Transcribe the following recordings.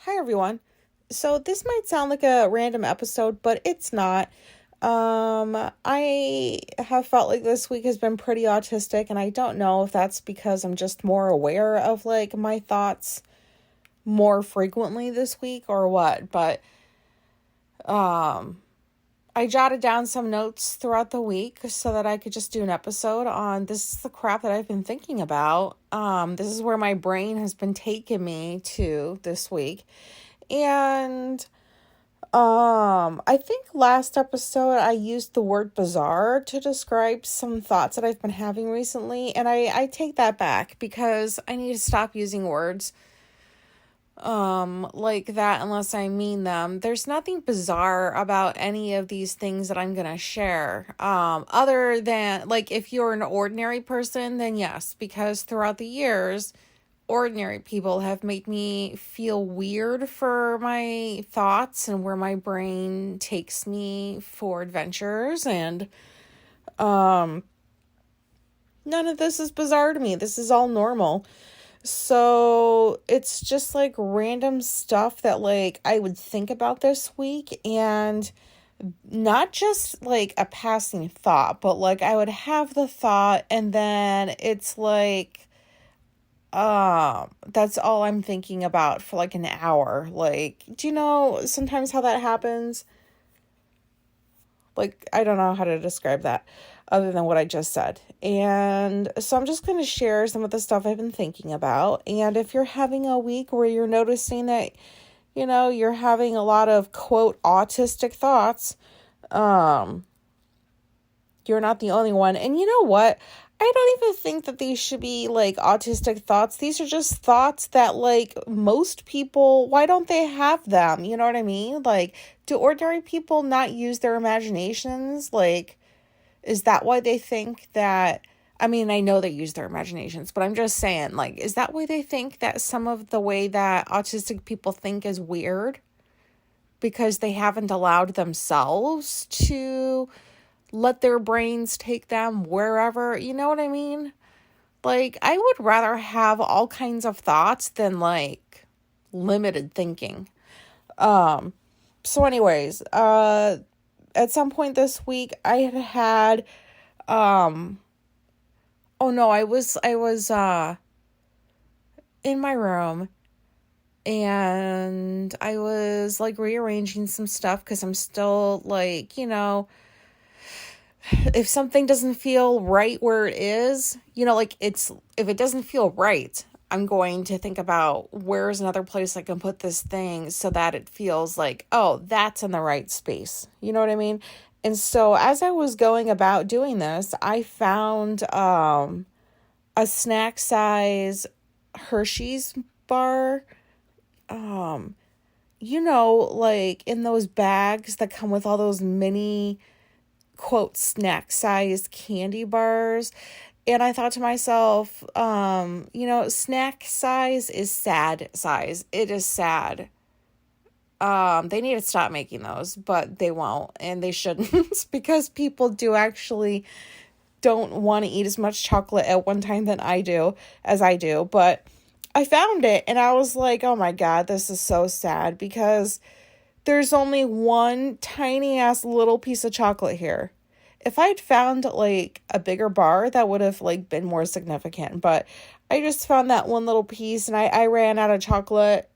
Hi everyone. So this might sound like a random episode, but it's not. I have felt like this week has been pretty autistic, and I don't know if that's because I'm just more aware of like my thoughts more frequently this week or what, but um I jotted down some notes throughout the week so that I could just do an episode on this is the crap that I've been thinking about. This is where my brain has been taking me to this week. And I think last episode I used the word bizarre to describe some thoughts that I've been having recently, and I take that back because I need to stop using words like that unless I mean them. There's nothing bizarre about any of these things that I'm gonna share. Other than like if you're an ordinary person, then yes, because throughout the years ordinary people have made me feel weird for my thoughts and where my brain takes me for adventures, and none of this is bizarre to me. This is all normal. So it's just like random stuff that like I would think about this week, and not just like a passing thought, but like I would have the thought and then it's like that's all I'm thinking about for like an hour. Like, do you know sometimes how that happens? Like, I don't know how to describe that other than what I just said. And so I'm just going to share some of the stuff I've been thinking about. And if you're having a week where you're noticing that, you're having a lot of quote autistic thoughts, you're not the only one. And you know what? I don't even think that these should be like autistic thoughts. These are just thoughts that like most people, why don't they have them? You know what I mean? Like, do ordinary people not use their imaginations? Like, is that why they think that? I mean, I know they use their imaginations, but I'm just saying, like, is that why they think that some of the way that autistic people think is weird? Because they haven't allowed themselves to let their brains take them wherever, you know what I mean? Like, I would rather have all kinds of thoughts than like limited thinking. So anyways, at some point this week I had oh no, I was in my room, and I was like rearranging some stuff because I'm still like, if something doesn't feel right where it is, like if it doesn't feel right, I'm going to think about where's another place I can put this thing so that it feels like, oh, that's in the right space. You know what I mean? And so as I was going about doing this, I found a snack size Hershey's bar. Like in those bags that come with all those mini quote snack sized candy bars. And I thought to myself, snack size is sad size. It is sad. They need to stop making those, but they won't, and they shouldn't because people do actually don't want to eat as much chocolate at one time as I do. But I found it and I was like, oh my God, this is so sad because there's only one tiny ass little piece of chocolate here. If I'd found like a bigger bar, that would have like been more significant. But I just found that one little piece, and I ran out of chocolate.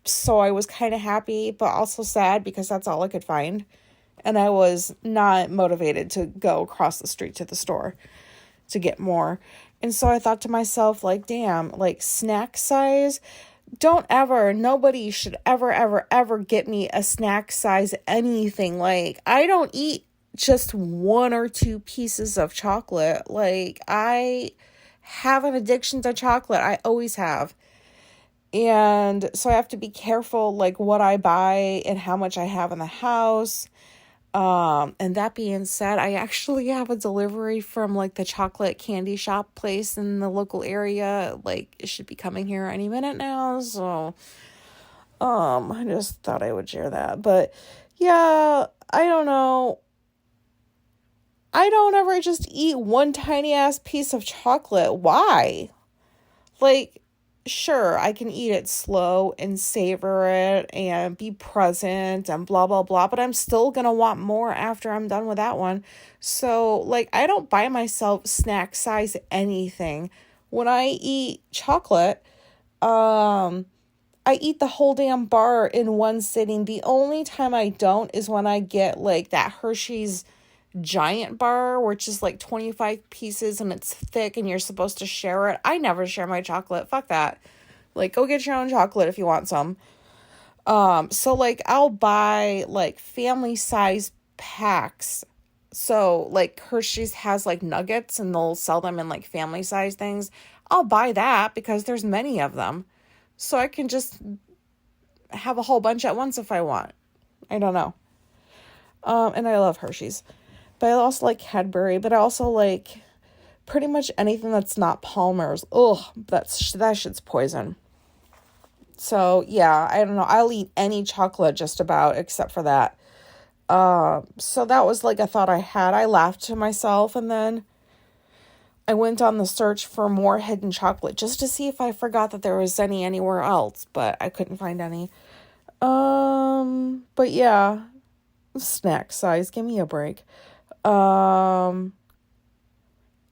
So I was kind of happy, but also sad because that's all I could find. And I was not motivated to go across the street to the store to get more. And so I thought to myself, like, damn, like snack size. Nobody should ever get me a snack size anything. Like, I don't eat just one or two pieces of chocolate. Like, I have an addiction to chocolate. I always have. And so I have to be careful, like, what I buy and how much I have in the house. And that being said, I actually have a delivery from like the chocolate candy shop place in the local area. Like, it should be coming here any minute now. So, I just thought I would share that. But yeah, I don't know. I don't ever just eat one tiny ass piece of chocolate. Why? Like, sure, I can eat it slow and savor it and be present and blah, blah, blah, but I'm still gonna want more after I'm done with that one. So, like, I don't buy myself snack size anything. When I eat chocolate, um, I eat the whole damn bar in one sitting. The only time I don't is when I get like that Hershey's giant bar, which is like 25 pieces and it's thick and you're supposed to share it. I never share my chocolate. Fuck that. Like, go get your own chocolate if you want some. So like I'll buy like family size packs. So like Hershey's has like nuggets and they'll sell them in like family size things. I'll buy that because there's many of them. So I can just have a whole bunch at once if I want. I don't know. And I love Hershey's. But I also like Cadbury, but I also like pretty much anything that's not Palmer's. Ugh, that shit's poison. So, yeah, I don't know. I'll eat any chocolate just about except for that. So that was like a thought I had. I laughed to myself and then I went on the search for more hidden chocolate just to see if I forgot that there was any anywhere else, but I couldn't find any. But yeah, snack size, give me a break. And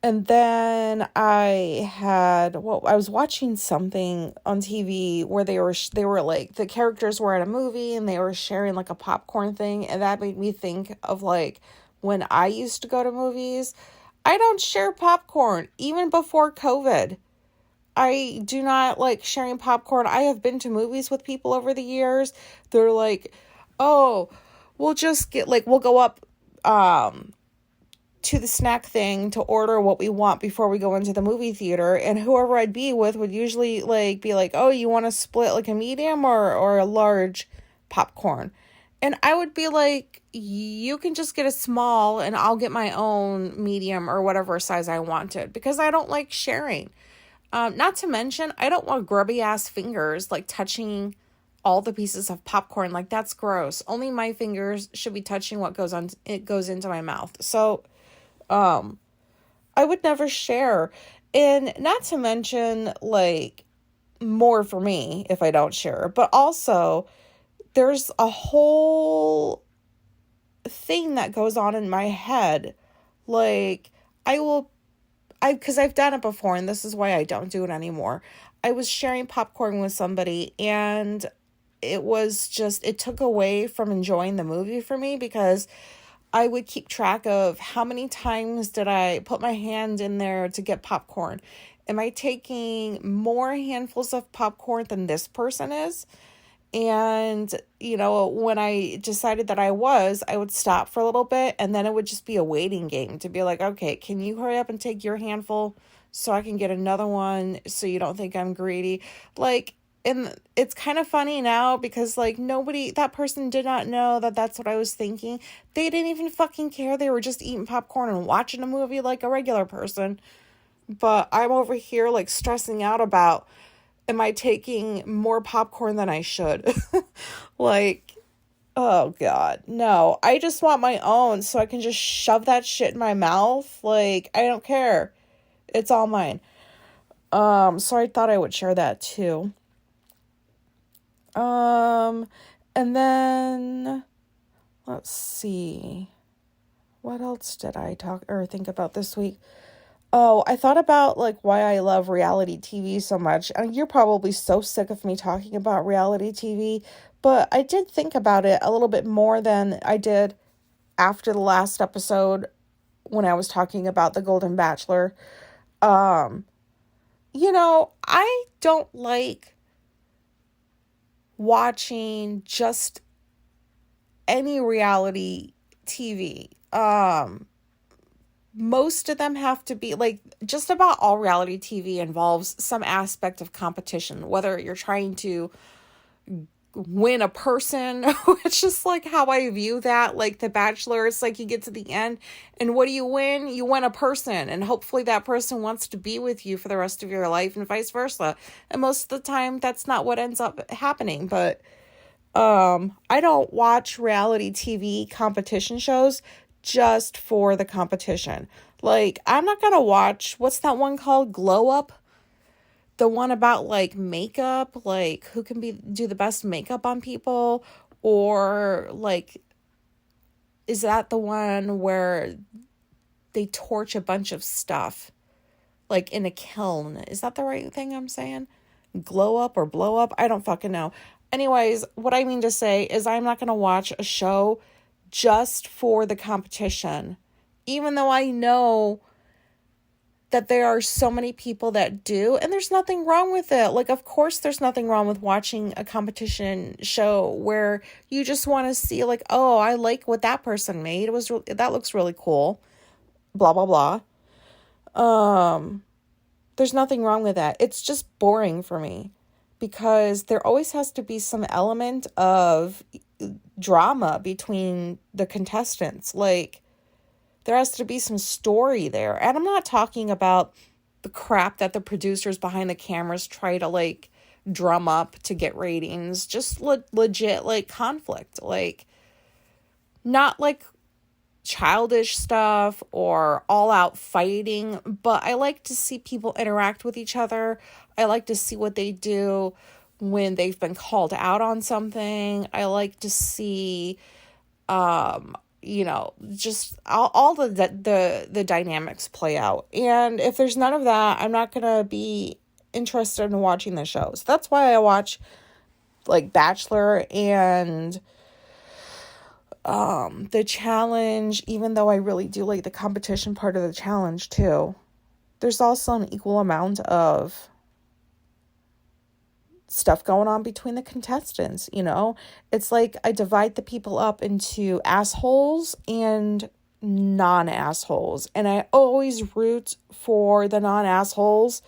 then I was watching something on TV where they were like, the characters were at a movie and they were sharing like a popcorn thing. And that made me think of like when I used to go to movies. I don't share popcorn even before COVID. I do not like sharing popcorn. I have been to movies with people over the years. They're like, oh, we'll go up, to the snack thing to order what we want before we go into the movie theater, and whoever I'd be with would usually like be like, oh, you want to split like a medium or a large popcorn? And I would be like, you can just get a small and I'll get my own medium or whatever size I wanted, because I don't like sharing. Not to mention, I don't want grubby ass fingers like touching all the pieces of popcorn. Like, that's gross. Only my fingers should be touching what goes into my mouth. So I would never share. And not to mention, like, more for me if I don't share. But also, there's a whole thing that goes on in my head. Like, because I've done it before, and this is why I don't do it anymore. I was sharing popcorn with somebody, and it took away from enjoying the movie for me, because I would keep track of how many times did I put my hand in there to get popcorn. Am I taking more handfuls of popcorn than this person is? And, when I decided that I would stop for a little bit, and then it would just be a waiting game to be like, okay, can you hurry up and take your handful so I can get another one so you don't think I'm greedy? Like, and it's kind of funny now because, like, that person did not know that that's what I was thinking. They didn't even fucking care. They were just eating popcorn and watching a movie like a regular person. But I'm over here, like, stressing out about, am I taking more popcorn than I should? Like, oh God, no. I just want my own so I can just shove that shit in my mouth. Like, I don't care. It's all mine. So I thought I would share that too. And then, let's see, what else did I think about this week? Oh, I thought about, like, why I love reality TV so much, and you're probably so sick of me talking about reality TV, but I did think about it a little bit more than I did after the last episode when I was talking about The Golden Bachelor. I don't like watching just any reality TV. Most of them have to be, like, just about all reality TV involves some aspect of competition, whether you're trying to win a person, which is like how I view that. Like The Bachelor, it's like you get to the end and what do you win? You win a person, and hopefully that person wants to be with you for the rest of your life, and vice versa. And most of the time that's not what ends up happening. But I don't watch reality TV competition shows just for the competition. Like, I'm not gonna watch, what's that one called, Glow Up? the one about like makeup, like who can do the best makeup on people, or like, is that the one where they torch a bunch of stuff like in a kiln? Is that the right thing I'm saying? Glow up or blow up? I don't fucking know. Anyways, what I mean to say is I'm not going to watch a show just for the competition, even though I know that there are so many people that do, and there's nothing wrong with it. Like, of course, there's nothing wrong with watching a competition show where you just want to see, like, oh, I like what that person made. That looks really cool. Blah, blah, blah. There's nothing wrong with that. It's just boring for me because there always has to be some element of drama between the contestants. Like, there has to be some story there. And I'm not talking about the crap that the producers behind the cameras try to, like, drum up to get ratings. Just legit, like, conflict. Like, not, like, childish stuff or all-out fighting. But I like to see people interact with each other. I like to see what they do when they've been called out on something. I like to see... just all the dynamics play out. And if there's none of that, I'm not going to be interested in watching the shows. That's why I watch like Bachelor and the challenge, even though I really do like the competition part of the challenge too. There's also an equal amount of stuff going on between the contestants, It's like I divide the people up into assholes and non-assholes. And I always root for the non-assholes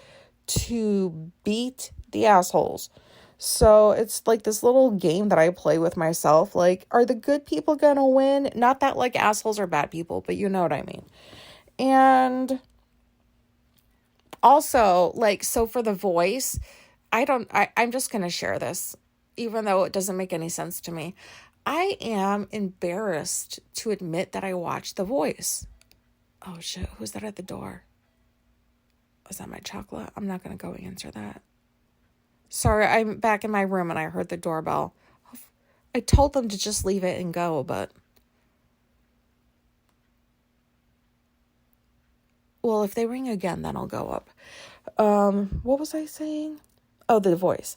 to beat the assholes. So it's like this little game that I play with myself. Like, are the good people gonna win? Not that like assholes are bad people, but you know what I mean. And also, like, so for The Voice... I'm just going to share this, even though it doesn't make any sense to me. I am embarrassed to admit that I watched The Voice. Oh, shit. Who's that at the door? Was that my chocolate? I'm not going to go answer that. Sorry, I'm back in my room and I heard the doorbell. I told them to just leave it and go, but... Well, if they ring again, then I'll go up. What was I saying? Oh, The Voice.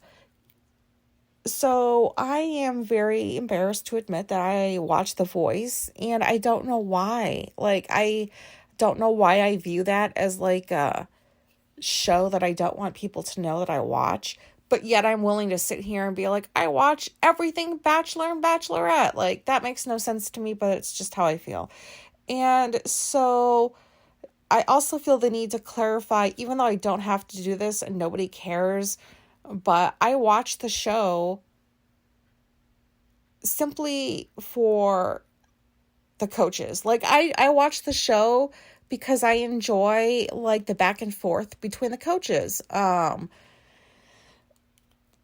So I am very embarrassed to admit that I watched The Voice, and I don't know why. Like, I don't know why I view that as like a show that I don't want people to know that I watch, but yet I'm willing to sit here and be like, I watch everything Bachelor and Bachelorette. Like, that makes no sense to me, but it's just how I feel. And so I also feel the need to clarify, even though I don't have to do this and nobody cares, but I watch the show simply for the coaches. Like, I watch the show because I enjoy, like, the back and forth between the coaches.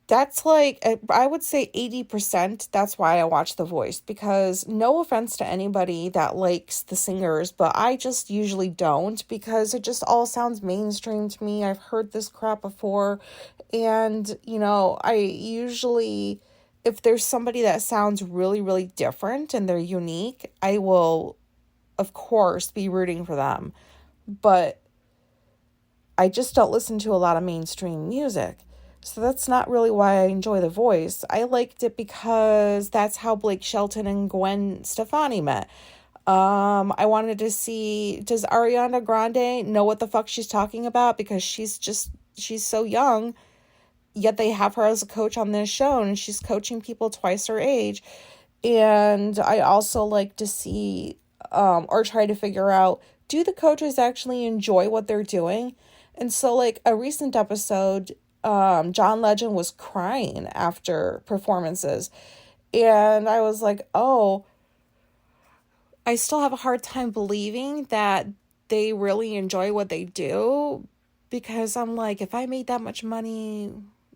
That's like, I would say 80%. That's why I watch The Voice, because no offense to anybody that likes the singers, but I just usually don't, because it just all sounds mainstream to me. I've heard this crap before. And, I usually, if there's somebody that sounds really, really different and they're unique, I will, of course, be rooting for them. But I just don't listen to a lot of mainstream music. So that's not really why I enjoy The Voice. I liked it because that's how Blake Shelton and Gwen Stefani met. I wanted to see, does Ariana Grande know what the fuck she's talking about? Because she's so young, yet they have her as a coach on this show, and she's coaching people twice her age. And I also like to see, or try to figure out, do the coaches actually enjoy what they're doing? And so, like, a recent episode, John Legend was crying after performances, and I was like, oh, I still have a hard time believing that they really enjoy what they do, because I'm like, if I made that much money,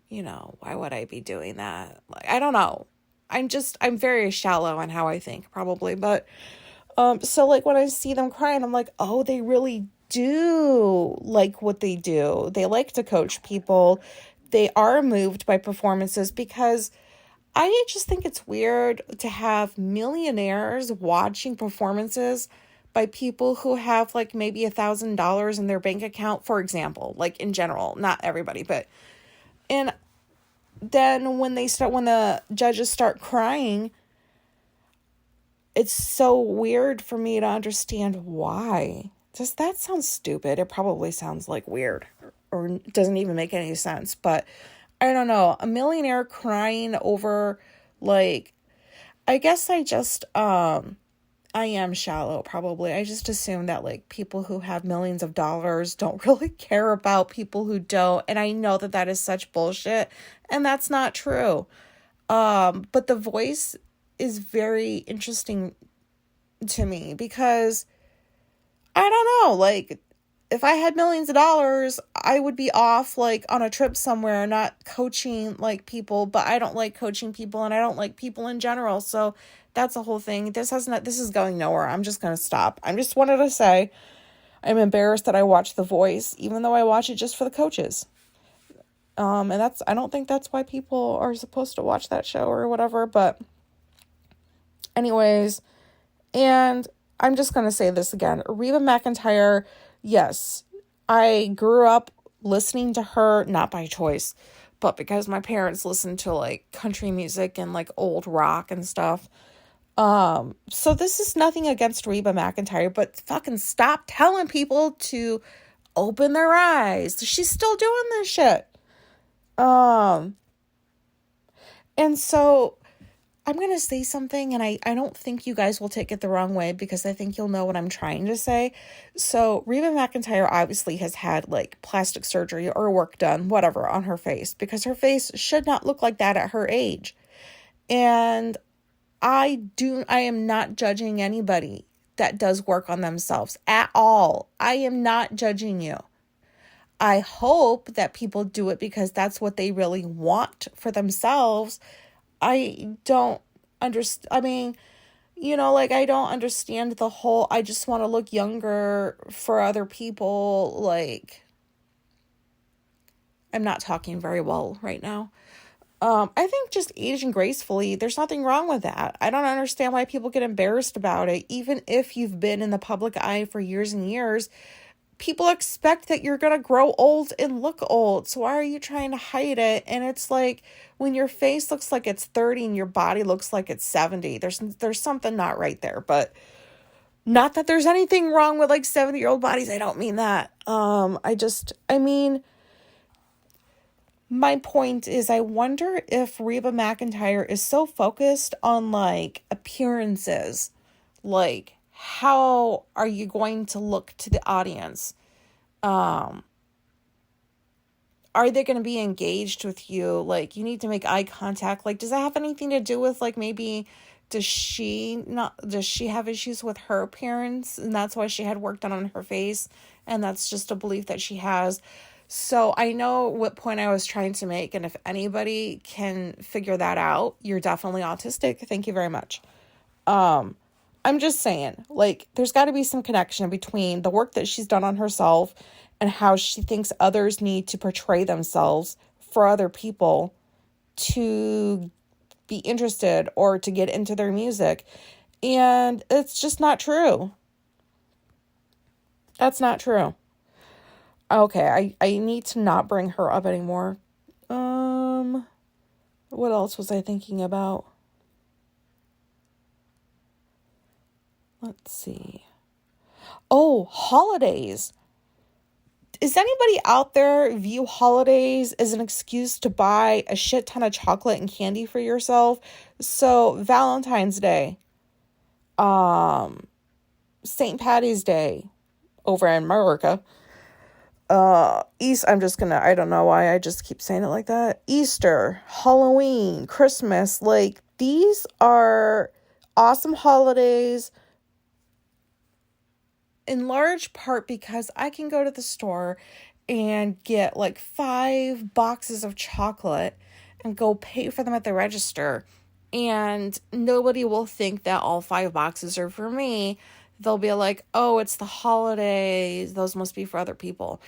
why would I be doing that? Like, I don't know. I'm very shallow in how I think, probably, but so, like, when I see them crying, I'm like, oh, they really do like what they do. They like to coach people. They are moved by performances because I just think it's weird to have millionaires watching performances by people who have like maybe $1,000 in their bank account, for example, like in general, not everybody, but, and then when the judges start crying, it's so weird for me to understand why. Does that sound stupid? It probably sounds like weird or doesn't even make any sense, but I don't know. A millionaire crying over, like, I guess I am shallow probably. I just assume that like people who have millions of dollars don't really care about people who don't. And I know that that is such bullshit and that's not true. But The Voice is very interesting to me because I don't know, like if I had millions of dollars, I would be off like on a trip somewhere, not coaching like people, but I don't like coaching people and I don't like people in general. So that's the whole thing. This is going nowhere. I'm just going to stop. I just wanted to say I'm embarrassed that I watch The Voice, even though I watch it just for the coaches. And I don't think that's why people are supposed to watch that show or whatever, but anyways, and I'm just going to say this again. Reba McEntire, yes, I grew up listening to her, not by choice, but because my parents listened to like country music and like old rock and stuff. So this is nothing against Reba McEntire, but fucking stop telling people to open their eyes. She's still doing this shit. And so I'm going to say something, and I don't think you guys will take it the wrong way because I think you'll know what I'm trying to say. So Reba McEntire obviously has had like plastic surgery or work done, whatever, on her face because her face should not look like that at her age. And I am not judging anybody that does work on themselves at all. I am not judging you. I hope that people do it because that's what they really want for themselves. I don't understand. I mean, like I don't understand the whole, I just want to look younger for other people. Like, I'm not talking very well right now. I think just aging gracefully, there's nothing wrong with that. I don't understand why people get embarrassed about it. Even if you've been in the public eye for years and years, people expect that you're going to grow old and look old. So why are you trying to hide it? And it's like when your face looks like it's 30 and your body looks like it's 70, there's something not right there. But not that there's anything wrong with like 70-year-old bodies. I don't mean that. My point is I wonder if Reba McEntire is so focused on like appearances, like how are you going to look to the audience? Are they going to be engaged with you? Like you need to make eye contact. Like, does that have anything to do with like maybe does she have issues with her appearance and that's why she had work done on her face and that's just a belief that she has? So I know what point I was trying to make, and if anybody can figure that out, you're definitely autistic. Thank you very much. I'm just saying, like, there's got to be some connection between the work that she's done on herself and how she thinks others need to portray themselves for other people to be interested or to get into their music. And it's just not true. That's not true. Okay, I need to not bring her up anymore. What else was I thinking about? Let's see. Oh, holidays. Does anybody out there view holidays as an excuse to buy a shit ton of chocolate and candy for yourself? So, Valentine's Day, St. Patty's Day over in America, I don't know why I just keep saying it like that. Easter, Halloween, Christmas, like these are awesome holidays in large part because I can go to the store and get like 5 boxes of chocolate and go pay for them at the register. And nobody will think that all 5 boxes are for me. they'll be like, oh, it's the holidays, those must be for other people.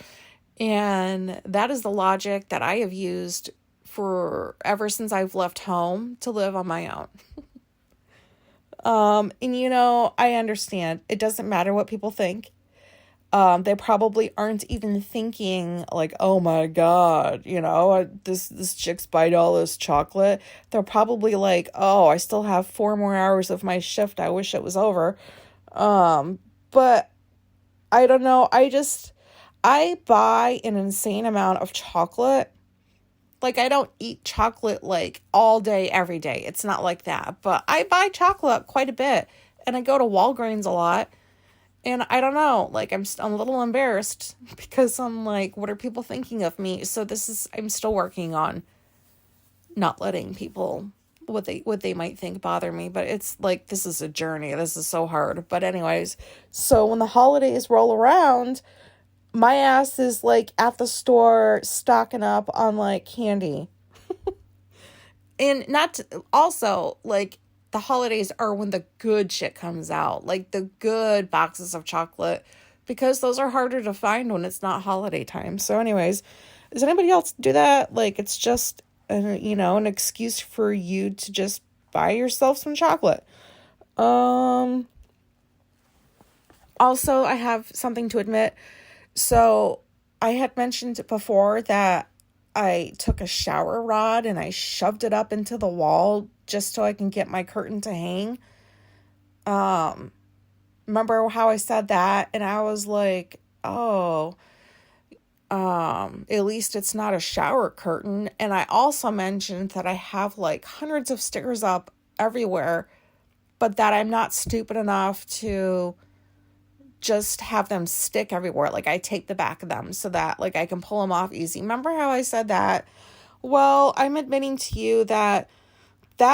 And that is the logic that I have used for ever since I've left home to live on my own. And I understand it doesn't matter what people think. They probably aren't even thinking like, oh my God, this chick's buying all this chocolate. They're probably like, oh, I still have 4 more hours of my shift. I wish it was over. But I don't know. I buy an insane amount of chocolate. Like, I don't eat chocolate like all day, every day. It's not like that. But I buy chocolate quite a bit. And I go to Walgreens a lot. And I don't know, like, I'm a little embarrassed because I'm like, what are people thinking of me? So I'm still working on not letting people, what they might think bother me. But it's like, this is a journey. This is so hard. But anyways, so when the holidays roll around, my ass is like at the store stocking up on like candy. And also like, the holidays are when the good shit comes out, like the good boxes of chocolate, because those are harder to find when it's not holiday time. So anyways, does anybody else do that? Like, it's just, an excuse for you to just buy yourself some chocolate. Also, I have something to admit. So I had mentioned before that I took a shower rod and I shoved it up into the wall just so I can get my curtain to hang. Remember how I said that? And I was like, oh, at least it's not a shower curtain. And I also mentioned that I have like hundreds of stickers up everywhere, but that I'm not stupid enough to just have them stick everywhere. Like, I tape the back of them so that like I can pull them off easy. Remember how I said that? Well, I'm admitting to you that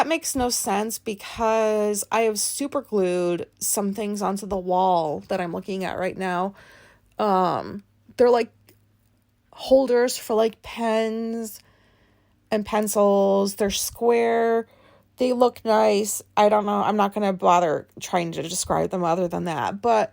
makes no sense because I have super glued some things onto the wall that I'm looking at right now. They're like holders for like pens and pencils. They're square. They look nice. I don't know. I'm not going to bother trying to describe them other than that. But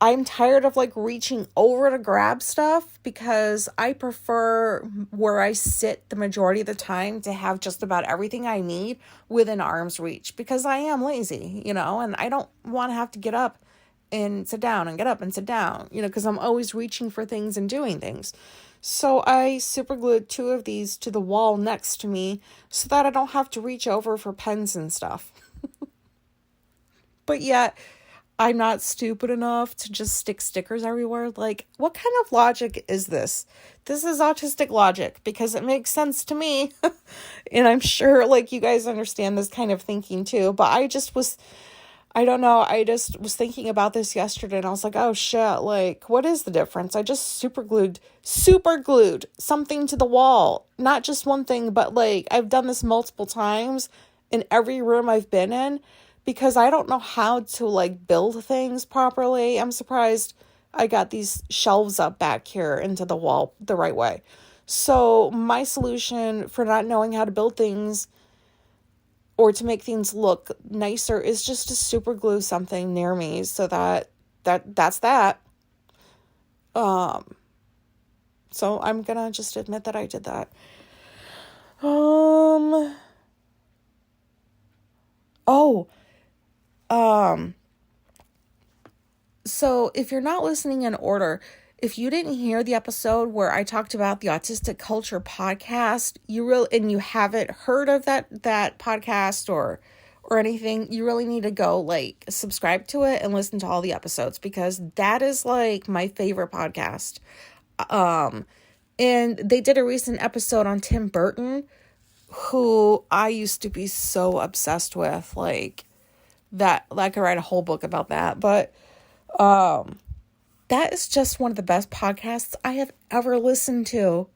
I'm tired of like reaching over to grab stuff because I prefer where I sit the majority of the time to have just about everything I need within arm's reach because I am lazy, and I don't want to have to get up and sit down and get up and sit down, because I'm always reaching for things and doing things. So I super glued 2 of these to the wall next to me so that I don't have to reach over for pens and stuff. But yet, I'm not stupid enough to just stick stickers everywhere. Like, what kind of logic is this? This is autistic logic because it makes sense to me. And I'm sure like you guys understand this kind of thinking too. But I just was thinking about this yesterday and I was like, oh shit, like what is the difference? I just super glued something to the wall. Not just one thing, but like I've done this multiple times in every room I've been in. Because I don't know how to like build things properly. I'm surprised I got these shelves up back here into the wall the right way. So my solution for not knowing how to build things or to make things look nicer is just to super glue something near me so that's that. So I'm gonna just admit that I did that. So if you're not listening in order, if you didn't hear the episode where I talked about the Autistic Culture podcast, and you haven't heard of that podcast or anything, you really need to go like subscribe to it and listen to all the episodes because that is like my favorite podcast. And they did a recent episode on Tim Burton, who I used to be so obsessed with, like that I could write a whole book about that. But that is just one of the best podcasts I have ever listened to.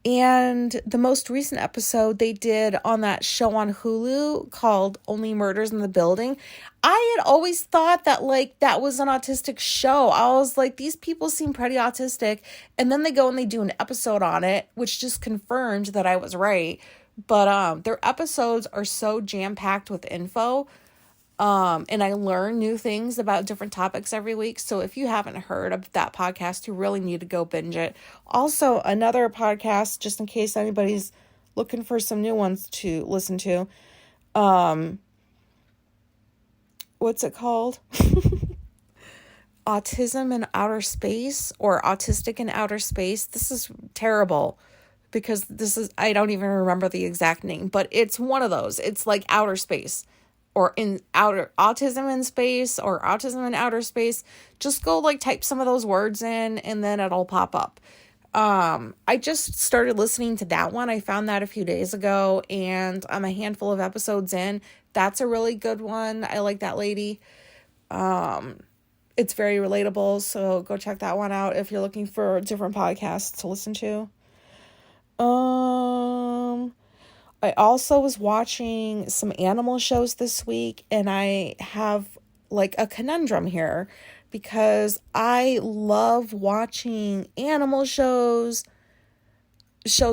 And the most recent episode they did on that show on Hulu called Only Murders in the Building, I had always thought that like that was an autistic show. I was like, these people seem pretty autistic. And then they go and they do an episode on it, which just confirmed that I was right. But their episodes are so jam-packed with info. And I learn new things about different topics every week. So if you haven't heard of that podcast, you really need to go binge it. Also, another podcast, just in case anybody's looking for some new ones to listen to. What's it called? Autism in Outer Space, or Autistic in Outer Space. This is terrible because I don't even remember the exact name, but it's one of those. It's like outer space, or in outer autism in space, or autism in outer space. Just go like type some of those words in and then it'll pop up. I just started listening to that one. I found that a few days ago and I'm a handful of episodes in. That's a really good one. I like that lady. It's very relatable, so go check that one out if you're looking for different podcasts to listen to. I also was watching some animal shows this week, and I have like a conundrum here because I love watching animal shows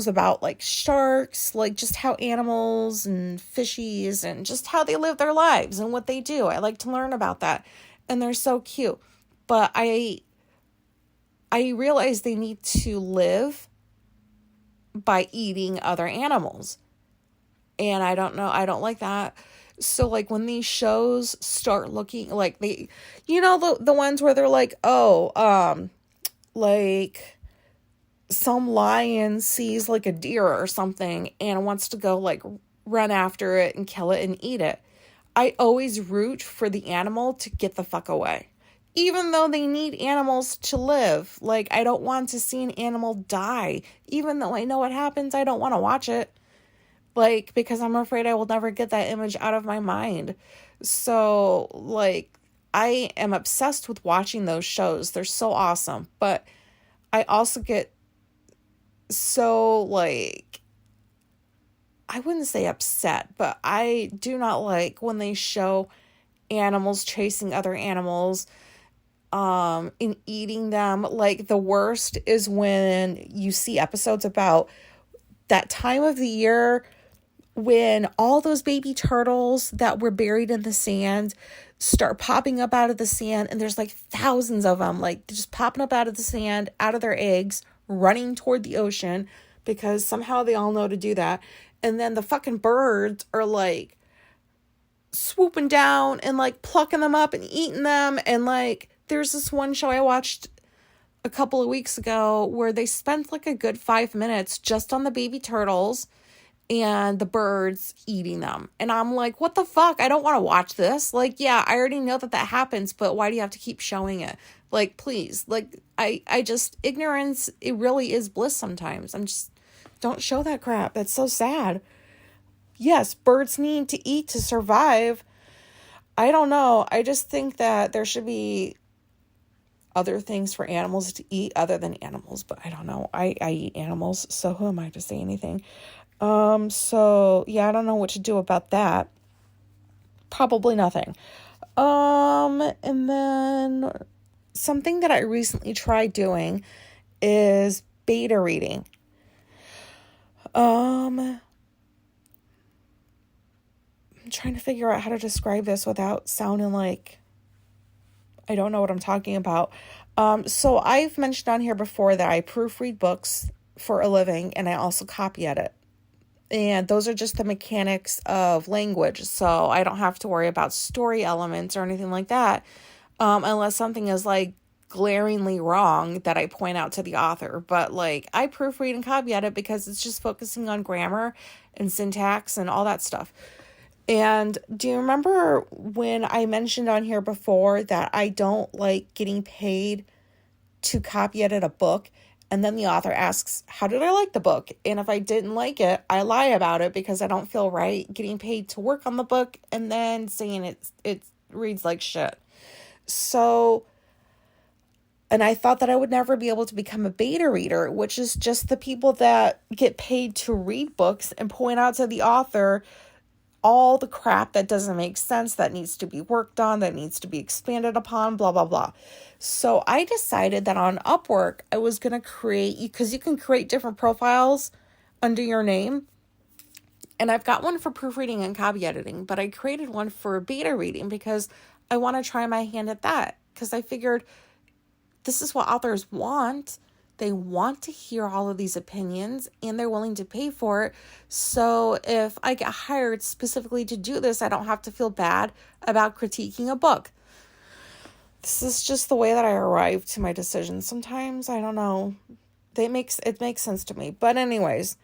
about like sharks, like just how animals and fishies and just how they live their lives and what they do. I like to learn about that. And they're so cute. But I realize they need to live by eating other animals. And I don't know, I don't like that. So like when these shows start looking like the ones where they're like, like some lion sees like a deer or something and wants to go like run after it and kill it and eat it. I always root for the animal to get the fuck away. Even though they need animals to live. Like, I don't want to see an animal die. Even though I know what happens, I don't want to watch it. Like, because I'm afraid I will never get that image out of my mind. So, like, I am obsessed with watching those shows. They're so awesome. But I also get so, like, I wouldn't say upset, but I do not like when they show animals chasing other animals, and eating them. Like, the worst is when you see episodes about that time of the year when all those baby turtles that were buried in the sand start popping up out of the sand, and there's like thousands of them, like just popping up out of the sand, out of their eggs, running toward the ocean, because somehow they all know to do that. And then the fucking birds are like swooping down and like plucking them up and eating them. And like, there's this one show I watched a couple of weeks ago where they spent like a good 5 minutes just on the baby turtles and the birds eating them. And I'm like, what the fuck? I don't want to watch this. Like, yeah, I already know that happens, but why do you have to keep showing it? Like, please, like, I just, ignorance, it really is bliss sometimes. Don't show that crap. That's so sad. Yes, birds need to eat to survive. I don't know. I just think that there should be other things for animals to eat other than animals, but I don't know. I eat animals, so who am I to say anything? So yeah, I don't know what to do about that. Probably nothing. And then something that I recently tried doing is beta reading. I'm trying to figure out how to describe this without sounding like I don't know what I'm talking about. So I've mentioned on here before that I proofread books for a living and I also copy edit. And those are just the mechanics of language. So I don't have to worry about story elements or anything like that. Unless something is like glaringly wrong that I point out to the author. But like, I proofread and copy edit because it's just focusing on grammar and syntax and all that stuff. And do you remember when I mentioned on here before that I don't like getting paid to copy edit a book? And then the author asks, how did I like the book? And if I didn't like it, I lie about it because I don't feel right getting paid to work on the book and then saying it reads like shit. So, and I thought that I would never be able to become a beta reader, which is just the people that get paid to read books and point out to the author all the crap that doesn't make sense, that needs to be worked on, that needs to be expanded upon, blah, blah, blah. So I decided that on Upwork, I was going to create, because you can create different profiles under your name. And I've got one for proofreading and copy editing, but I created one for beta reading because I want to try my hand at that. Because I figured this is what authors want. They want to hear all of these opinions and they're willing to pay for it. So if I get hired specifically to do this, I don't have to feel bad about critiquing a book. This is just the way that I arrive to my decisions. Sometimes, I don't know, it makes sense to me. But anyways,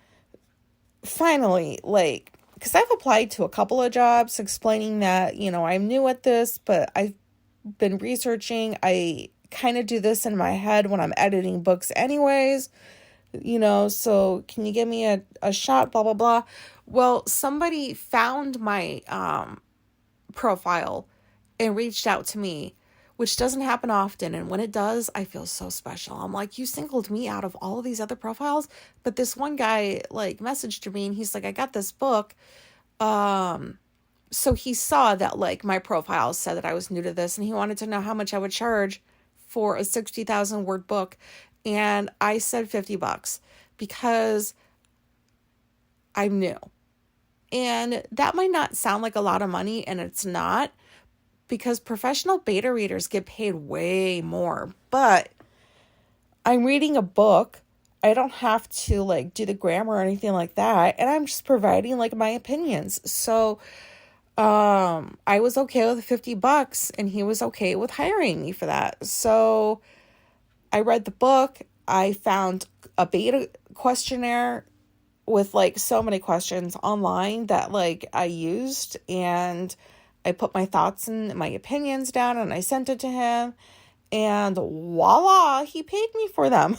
finally, like, because I've applied to a couple of jobs explaining that, I'm new at this, but I've been researching. I kind of do this in my head when I'm editing books anyways, so can you give me a shot, blah, blah, blah. Well, somebody found my profile and reached out to me, which doesn't happen often. And when it does, I feel so special. I'm like, you singled me out of all of these other profiles. But this one guy like messaged me and he's like, I got this book. So he saw that like my profile said that I was new to this and he wanted to know how much I would charge for a 60,000 word book. And I said $50 because I'm new. And that might not sound like a lot of money, and it's not, because professional beta readers get paid way more. But I'm reading a book. I don't have to like do the grammar or anything like that. And I'm just providing like my opinions. So I was okay with $50 and he was okay with hiring me for that. So I read the book. I found a beta questionnaire with like so many questions online that like I used, and I put my thoughts and my opinions down and I sent it to him, and voila, he paid me for them.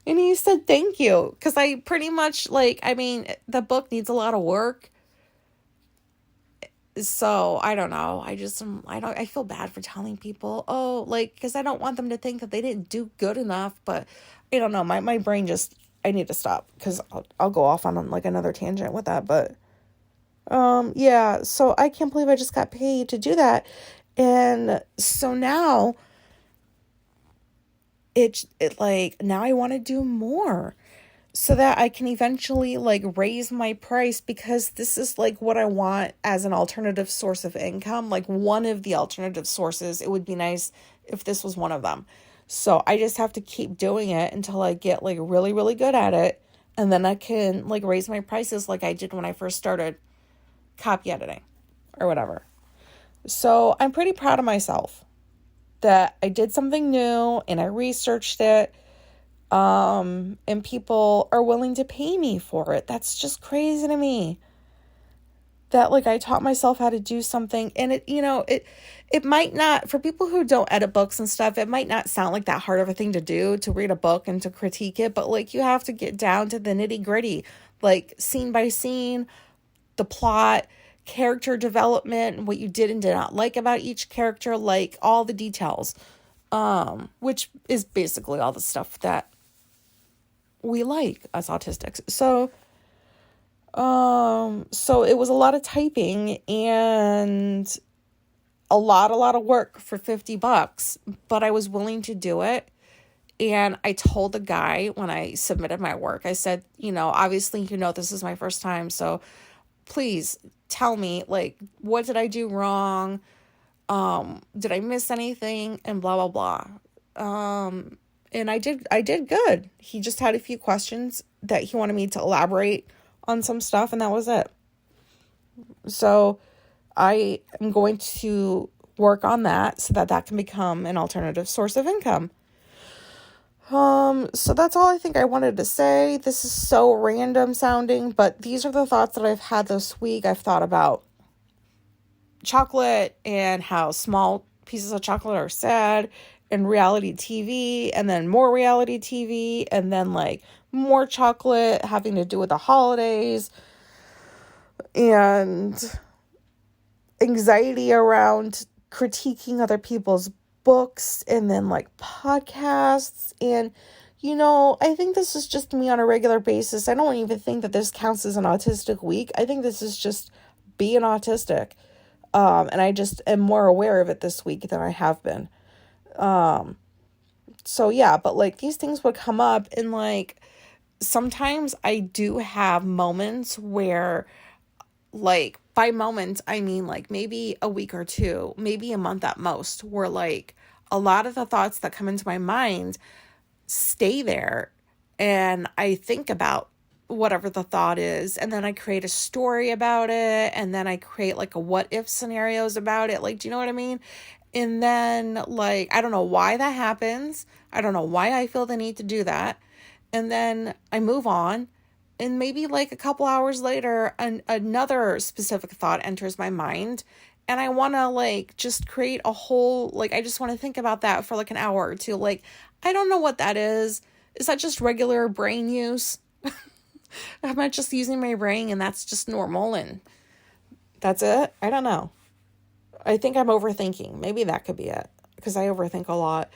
And he said, thank you. Cause I pretty much the book needs a lot of work. So I don't know. I feel bad for telling people, cause I don't want them to think that they didn't do good enough, but I don't know. My brain just, I need to stop because I'll go off on like another tangent with that. But, yeah, so I can't believe I just got paid to do that. And so now now I want to do more so that I can eventually like raise my price, because this is like what I want as an alternative source of income. Like one of the alternative sources, it would be nice if this was one of them. So I just have to keep doing it until I get like really, really good at it. And then I can like raise my prices like I did when I first started copy editing or whatever. So I'm pretty proud of myself that I did something new and I researched it. And people are willing to pay me for it. That's just crazy to me. That like I taught myself how to do something, and it might not, for people who don't edit books and stuff, it might not sound like that hard of a thing to do, to read a book and to critique it, but like you have to get down to the nitty gritty, like scene by scene, the plot, character development, what you did and did not like about each character, like all the details, which is basically all the stuff that we like as autistics. So it was a lot of typing and a lot of work for $50, but I was willing to do it. And I told the guy when I submitted my work, I said, obviously, this is my first time. So please tell me, like, what did I do wrong? Did I miss anything? And blah, blah, blah. And I did good. He just had a few questions that he wanted me to elaborate on some stuff, and that was it. So I am going to work on that so that can become an alternative source of income. So that's all I think I wanted to say. This is so random sounding, but these are the thoughts that I've had this week. I've thought about chocolate and how small pieces of chocolate are sad, and reality TV, and then more reality TV, and then like more chocolate having to do with the holidays, and anxiety around critiquing other people's books, and then like podcasts. And I think this is just me on a regular basis. I don't even think that this counts as an autistic week. I think this is just being autistic, and I just am more aware of it this week than I have been. So yeah, but like these things would come up, and like sometimes I do have moments where, like, by moments, I mean like maybe a week or two, maybe a month at most, where like a lot of the thoughts that come into my mind stay there, and I think about whatever the thought is, and then I create a story about it, and then I create like a what if scenarios about it. Like, do you know what I mean? And then, like, I don't know why that happens. I don't know why I feel the need to do that. And then I move on. And maybe like a couple hours later, another specific thought enters my mind. And I want to like just create a whole, like, I just want to think about that for like an hour or two. Like, I don't know what that is. Is that just regular brain use? Am I just using my brain and that's just normal and that's it? I don't know. I think I'm overthinking. Maybe that could be it, because I overthink a lot.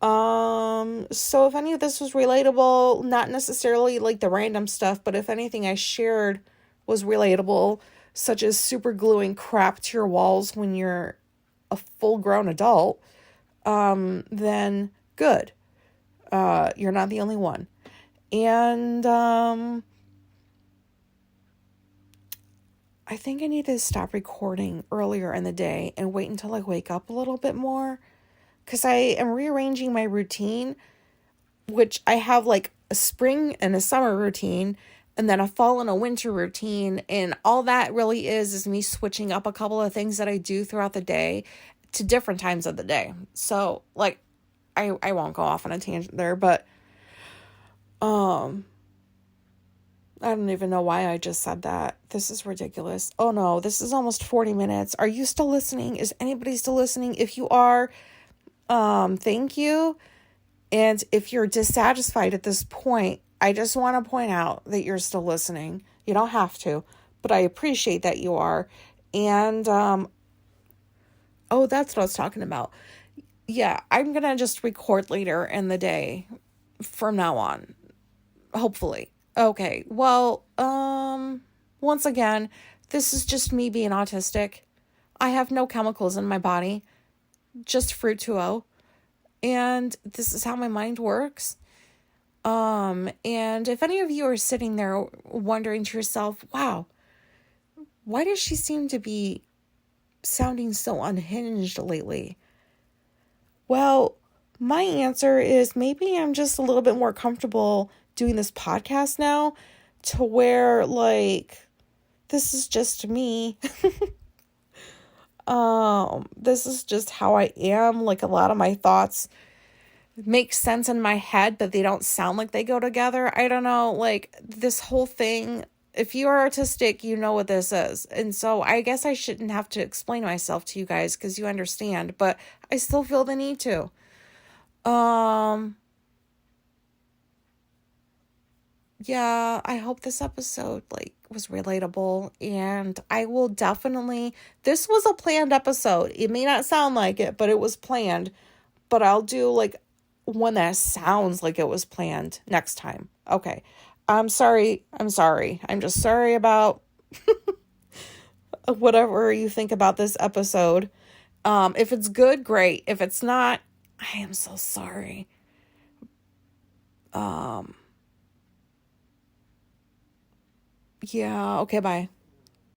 So if any of this was relatable, not necessarily like the random stuff, but if anything I shared was relatable, such as super gluing crap to your walls when you're a full-grown adult, then good. You're not the only one. And, I think I need to stop recording earlier in the day and wait until I wake up a little bit more, because I am rearranging my routine, which I have like a spring and a summer routine and then a fall and a winter routine. And all that really is me switching up a couple of things that I do throughout the day to different times of the day. So like, I won't go off on a tangent there, but, I don't even know why I just said that. This is ridiculous. Oh no, this is almost 40 minutes. Are you still listening? Is anybody still listening? If you are, thank you. And if you're dissatisfied at this point, I just want to point out that you're still listening. You don't have to, but I appreciate that you are. And, oh, that's what I was talking about. Yeah, I'm going to just record later in the day from now on. Hopefully. Okay, well, once again, this is just me being autistic. I have no chemicals in my body, just Fruit2O, and this is how my mind works. And if any of you are sitting there wondering to yourself, wow, why does she seem to be sounding so unhinged lately? Well, my answer is maybe I'm just a little bit more comfortable doing this podcast now, to where like this is just me. This is just how I am. Like, a lot of my thoughts make sense in my head, but they don't sound like they go together. I don't know, like this whole thing, if you are autistic, you know what this is. And so I guess I shouldn't have to explain myself to you guys, because you understand, but I still feel the need to. Yeah, I hope this episode like was relatable, and I will definitely, this was a planned episode. It may not sound like it, but it was planned. But I'll do like one that sounds like it was planned next time. Okay. I'm sorry. I'm just sorry about whatever you think about this episode. If it's good, great. If it's not, I am so sorry. Yeah, okay, bye.